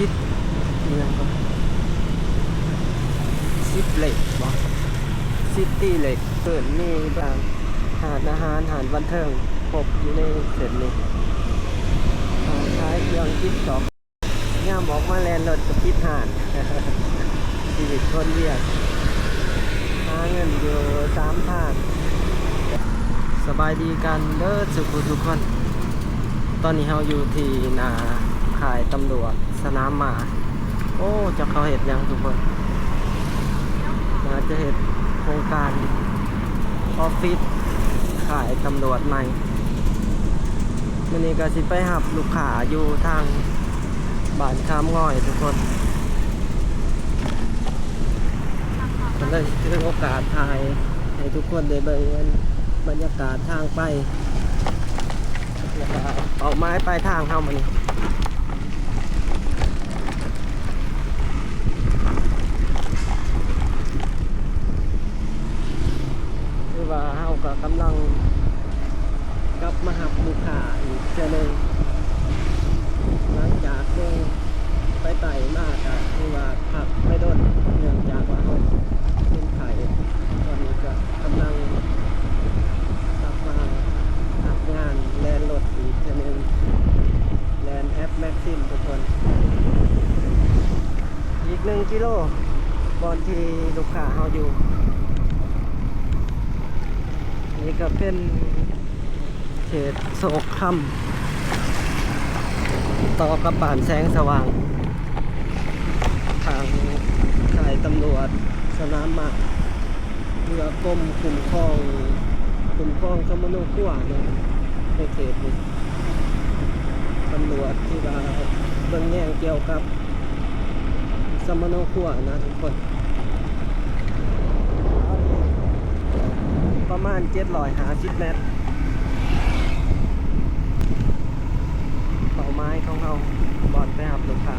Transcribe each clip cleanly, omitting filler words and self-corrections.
ซิดเนี่ยครับซิดเหล็กบ่ซิตี้เหล็กเปิดนี่บางหาดอาหารหาดบันเทิงพบอยู่ในเส้นนี้ขายเครื่องคิดสอบย่ามออกมาแลนรถกับคิดหานชีวิตคนเรียกหาเงินอยู่3 ทางสบายดีกันเด้อทุกคนตอนนี้เราอยู่ที่นาข่ายตำรวจสนามหมาโอ้จะเขาเห็ดยังทุกคนน่าจะเห็ดโครงการออฟฟิศข่ายตำรวจใหม่วันนี้ก็สิไปหับลูกค้าอยู่ทางบ้านข้ามง่อยทุกคนก็ได้ถือโอกาสถ่ายให้ทุกคนได้เบิ่งบรรยากาศทางไปเอาไม้ไปทางเข้ามานี่คือว่าเฮาก็กำลังกลับมาหับลูกค้าอีกเช่นนึงหลังจากลงไปไต่มากอะคือว่าพักไม่โดนเนื่องจากว่าเฮาเป็นไข่ตอนนี้ก็กำลังกลับมาทำงานแลนรถอีกเช่นนึงแลนแอปแม็กซิมทุกคนอีก1 กิโลบอนที่ลูกค้าเฮาอยู่นี่ก็เป็นเขตโศกค่ำต่อกับบ้านแสงสว่างทางข่ายตำรวจสนามหมาเรือกรมคุ้มครองสมนุขั้วเนี่ยในเขตนี้ตำรวจที่ว่าเบิ่งแย่งเกี่ยวกับสมนุขั้วนะทุกคนประมาณ750 เมตรเป้าหมายของเราบอนไปหับลูกค้า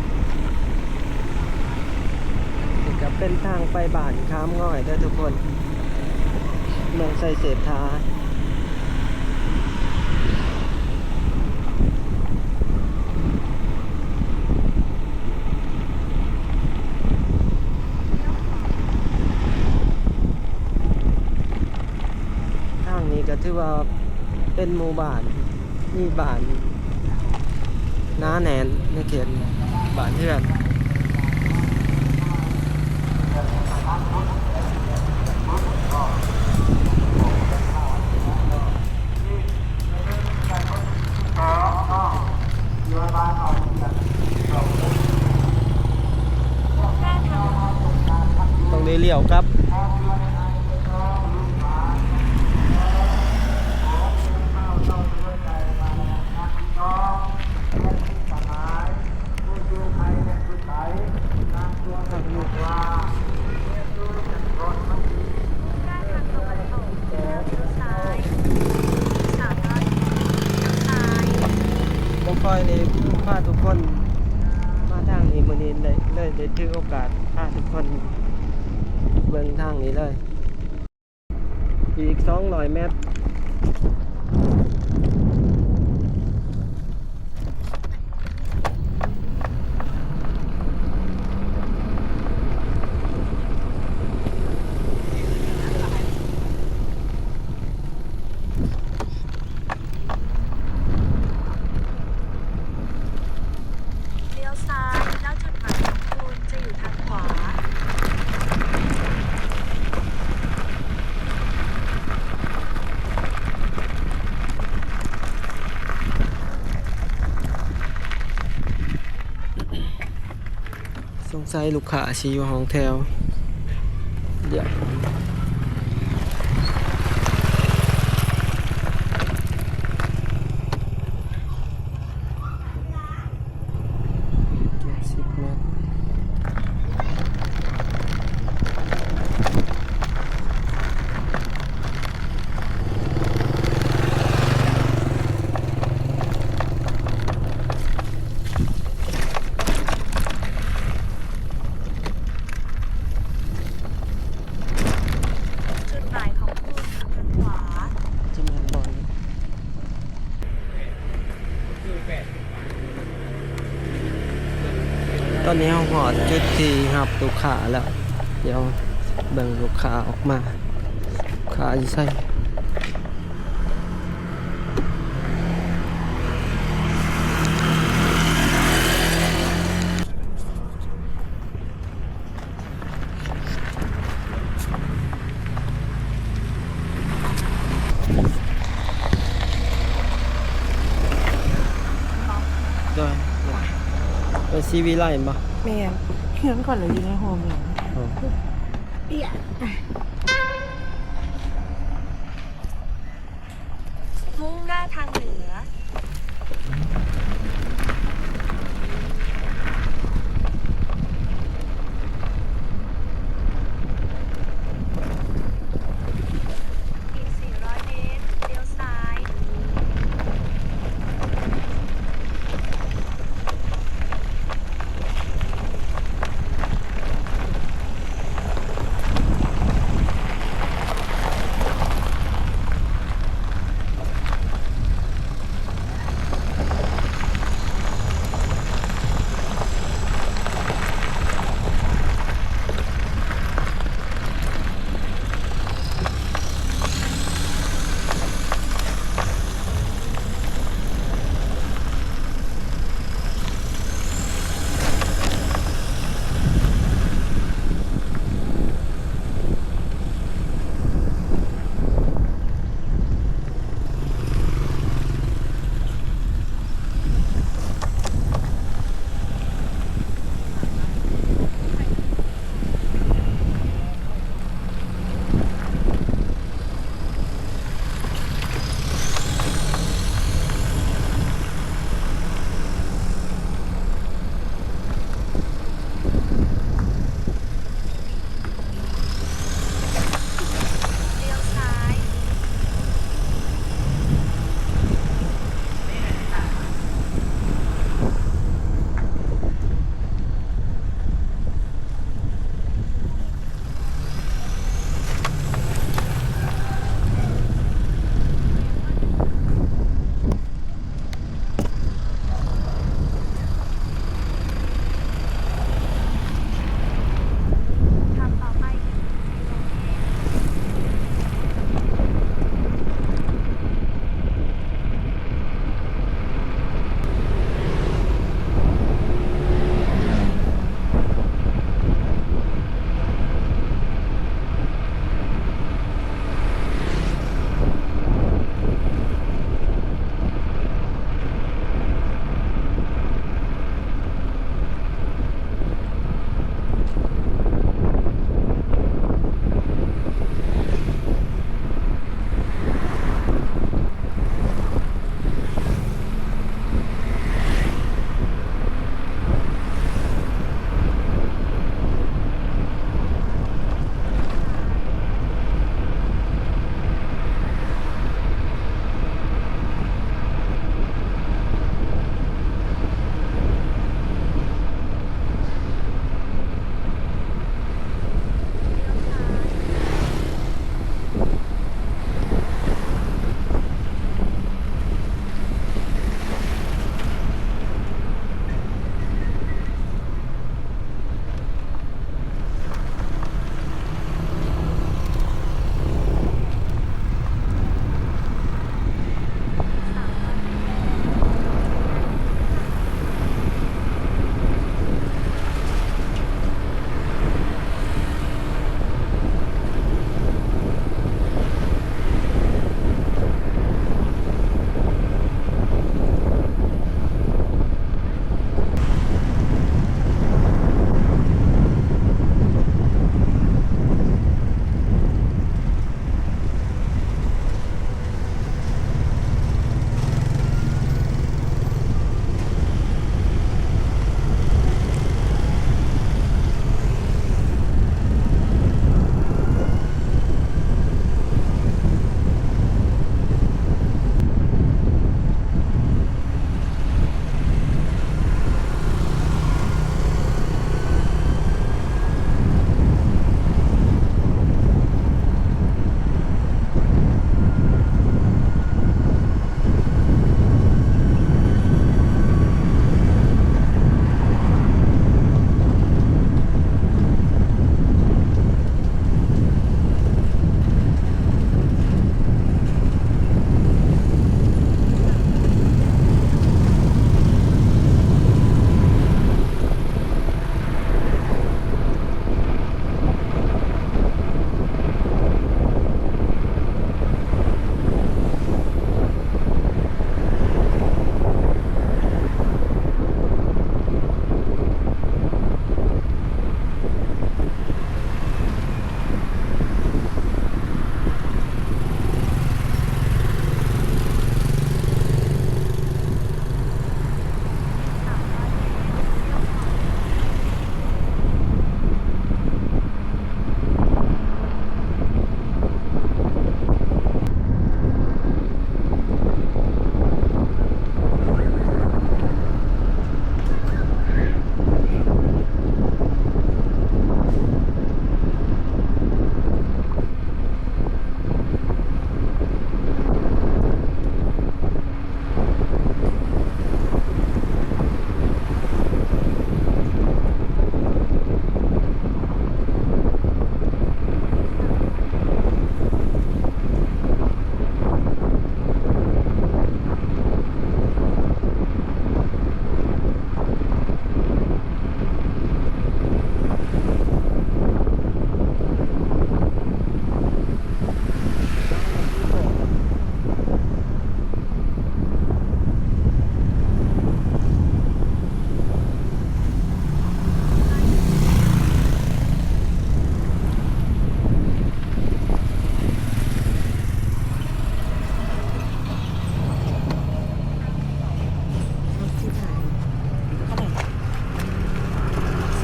นี่ก็เป็นทางไปบ้านข้ามง่อยเด้อทุกคนเมืองไซเศรษฐาทางนี้ก็ถือว่าเป็นหมู่บ้านมีบ้านน้าแนนในเขตบ้านเพื่อนต้องได้เลี้ยวครับคอยเลยพาทุกคนมาทางนี้มื้อนี้เลยได้ถือโอกาสพาทุกคนเบิ่งทางนี้เลยอีก200 เมตรสงสัยลูกค้าสิอยู่ห้องแถวเดี๋ยว ตอนนี้เราหอดจุดที่รับลูกค้าแล้วเดี๋ยวเบิ่งลูกค้าออกมาลูกค้าอยู่ใส่ด้วยไปซีวีไลน์บ่ แม่เพื่อนก่อนเลยอยู่ในโฮมอย่างเปียมุ่งหน้าทางเหนืออีก400 เมตรเลี้ยวซ้าย ต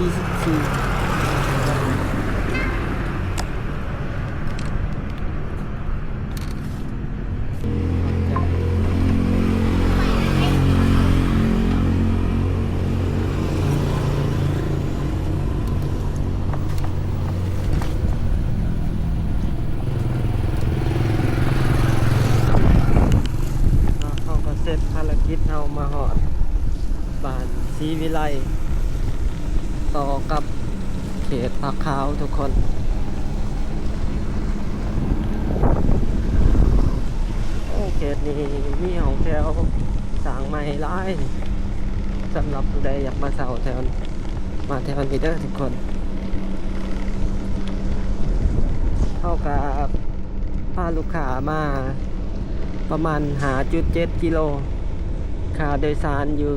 เขาก็เสร็จภารกิจเฮามาฮอดบ้านศรีวิไลต่อกับเขตผักขาวทุกคนโอ้เขตนี้มีห้องแถวสร้างใหม่หลายสำหรับผู้ใดอยากมาเช่าแถวมาแถวนี้เด้อทุกคนเท่ากับพาลูกค้ามาประมาณ5.7 กิโลค่าโดยสารอยู่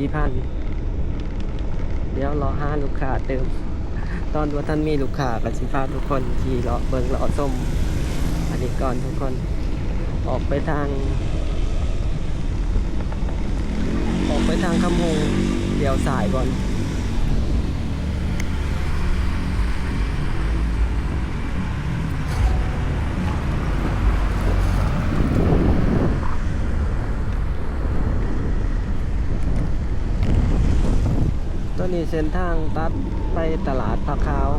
44,000 เดี๋ยวรอหาลูกค้าเติมตอนว่าท่านมีลูกค้าก็สิพาทุกคนขี่เลาะเบิ่งเลาะส้มอันนี้ก่อนทุกคนออกไปทางคำหงเดี๋ยวสายก่อนตัวนี้เส้นทางตัดไปตลาดผักขาว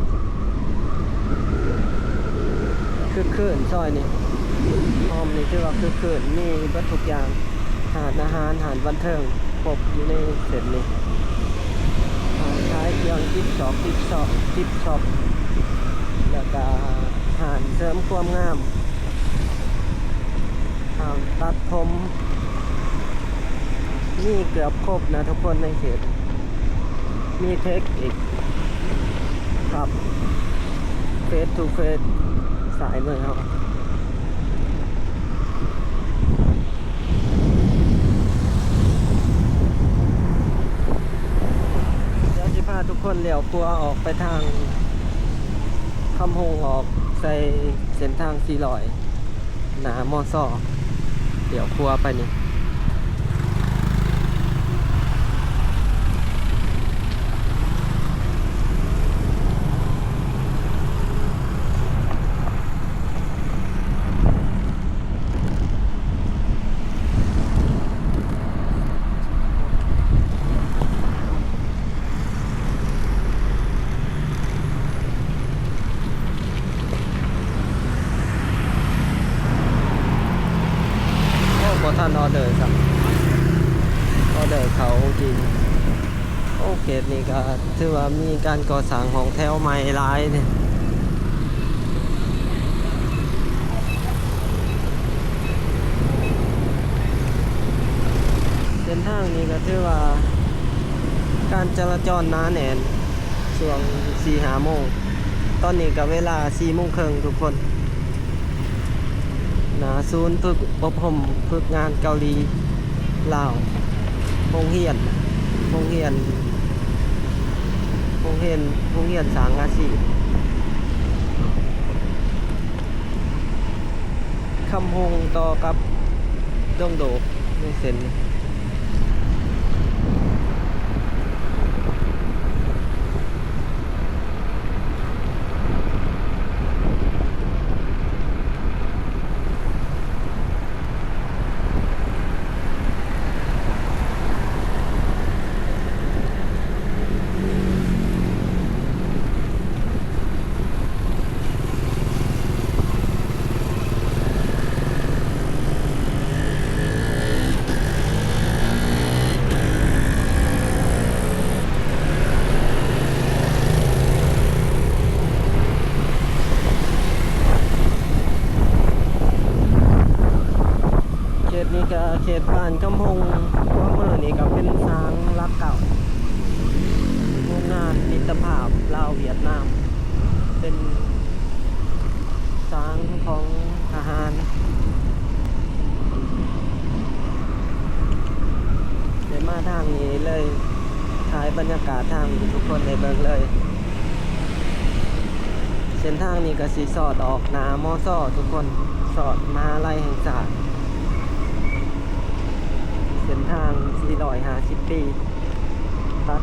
คือคืนซอยนี่หอมนี่คือว่าคือคืนมีเบิดทุกอย่างหาดอาหารหาดบันเทิงครบอยู่ในเส้นนี้ขายเครื่องจิ๊บช็อปแล้วก็หาดเสริมความงามตัดผมนี่เกือบครบนะทุกคนในเขตมีเทคอีกครับเฟสทูเฟสสายมือเขาเดี๋ยวจะพาทุกคนเลี้ยวครัวออกไปทางคำหงออกใส่เส้นทาง400หนามอซ่อเดี๋ยวครัวไปนี่ท่านออเดอร์สั่งออเดอร์เขาจริงโอเคนี่ก็ถือว่ามีการก่อสร้างของแถวใหม่หลายเนี่ยเส้นทางนี้ก็ถือว่าการจราจรหนาแน่นช่วง 4-5 โมงตอนนี้ก็เวลา 4 โมงครึ่งทุกคนศูนย์ฝึกอบรมฝึกงานเกาหลีลาวโรงเรียนสร้างอาชีพคำหงต่อกับดงโดกในเส้นนี่ก็เขตบ้านกำพงว่ามือนี่ก็เป็นสร้างรักเก่าโรงงานมิตรภาพลาวเวียดนามเป็นสร้างของทหารเดี๋ยวมาทางนี้เลยถ่ายบรรยากาศทางทุกคนในเบิ่งเลยเส้นทางนี้ก็สีสอดออกหนามอซ่อทุกคนสอดมหาลัยแห่งศาสตร์เส้นทาง450 ปีตัด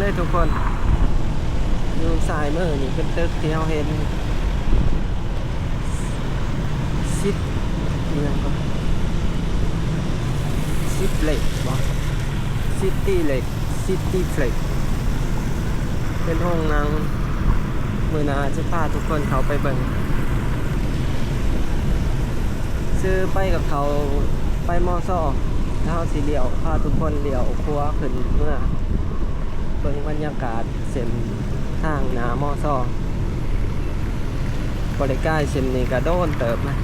ได้ทุกคนอยู่สายมือนี่เป็นตึกที่เราเห็นซิดเนี่ยก็ซิดเหล็กบ่ซิตี้เหล็กซิตี้เฟล็กเป็นห้องนั่งมือหนาจะพาทุกคนเขาไปเบิ่งซื้อไปกับเขาไปมอซอถ้าเขาสีเหลียวพาทุกคนเหลียวครัวขึ้นเมื่อเบิ่งบรรยากาศเส้นทางหนามอซอบริการเส้นนี้กระโดนเติบนะ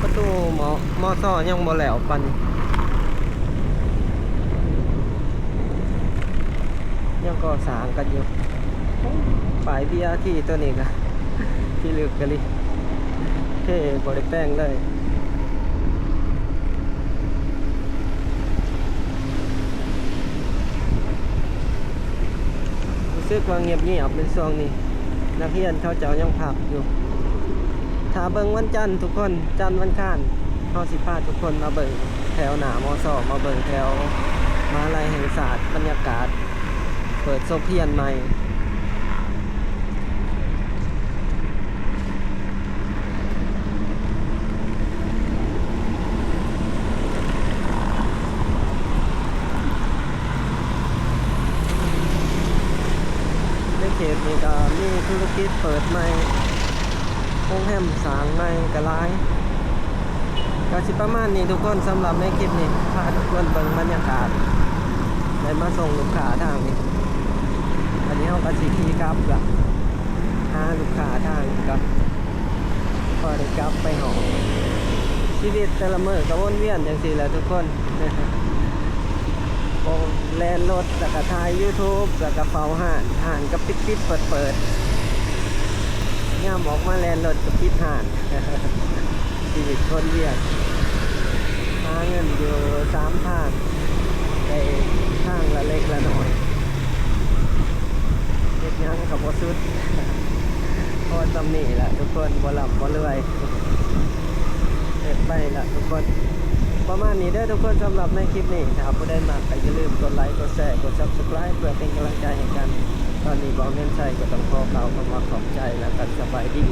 ประตูมอซอยังบ่แล้วปันยังก่อสร้างกันอยู่ฝ่ายบีอาร์ทีตัวนี้ก็ที่ลึกกันเลยเท่บริแป้งเลยรู้สึกว่าเงียบเป็นช่วงนี้นักเรียนเขาเจ้ายังพักอยู่ถ้าเบิ่งวันจันทร์ทุกคนจันทร์วันข้านเขาสิพาทุกคนมาเบิ่งแถวหนามอสอมาเบิ่งแถวมหาลัยแห่งศาสตร์บรรยากาศเปิดโซเพียนใหม่ในเขตนี้ก็มีธุรกิจเปิดใหม่โรงแรมสร้างใหม่ก็หลายก็สิประมาณนี้ทุกคนสำหรับในคลิปนี้พาทุกคนเบิ่งบรรยากาศได้มาส่งลูกค้าทางนี้อันนี้เราก็สิขี่กลับละหาลูกค้าทางกับพอได้กลับไปหอชีวิตแต่ละมื้อก็วนเวียนจังซี่แหละทุกคนโอ้แล่นรถแล้วก็ถ่าย YouTube แล้วก็เฝ้าห้านก็ปิดเปิดย่ามออกมาแล่นรถก็ปิดห้านชีวิตคนเวียนหาเงินอยู่3ทางไปทางละเล็กละน้อยเฮ็ดหยังก็บ่สุดพอตำนี้ล่ะทุกคนบ่หลับบ่รวยเฮ็ดไปล่ะทุกคนประมาณนี้เด้อทุกคนสำหรับในคลิปนี้ถ้าผู้ใดมักก็อย่าลืมกดไลค์กดแชร์กด Subscribe เพื่อเป็นกำลังใจให้กันตอนนี้บ่เงินใช้ก็ต้องขอกล่าวคำว่าขอบใจและกันสบายดี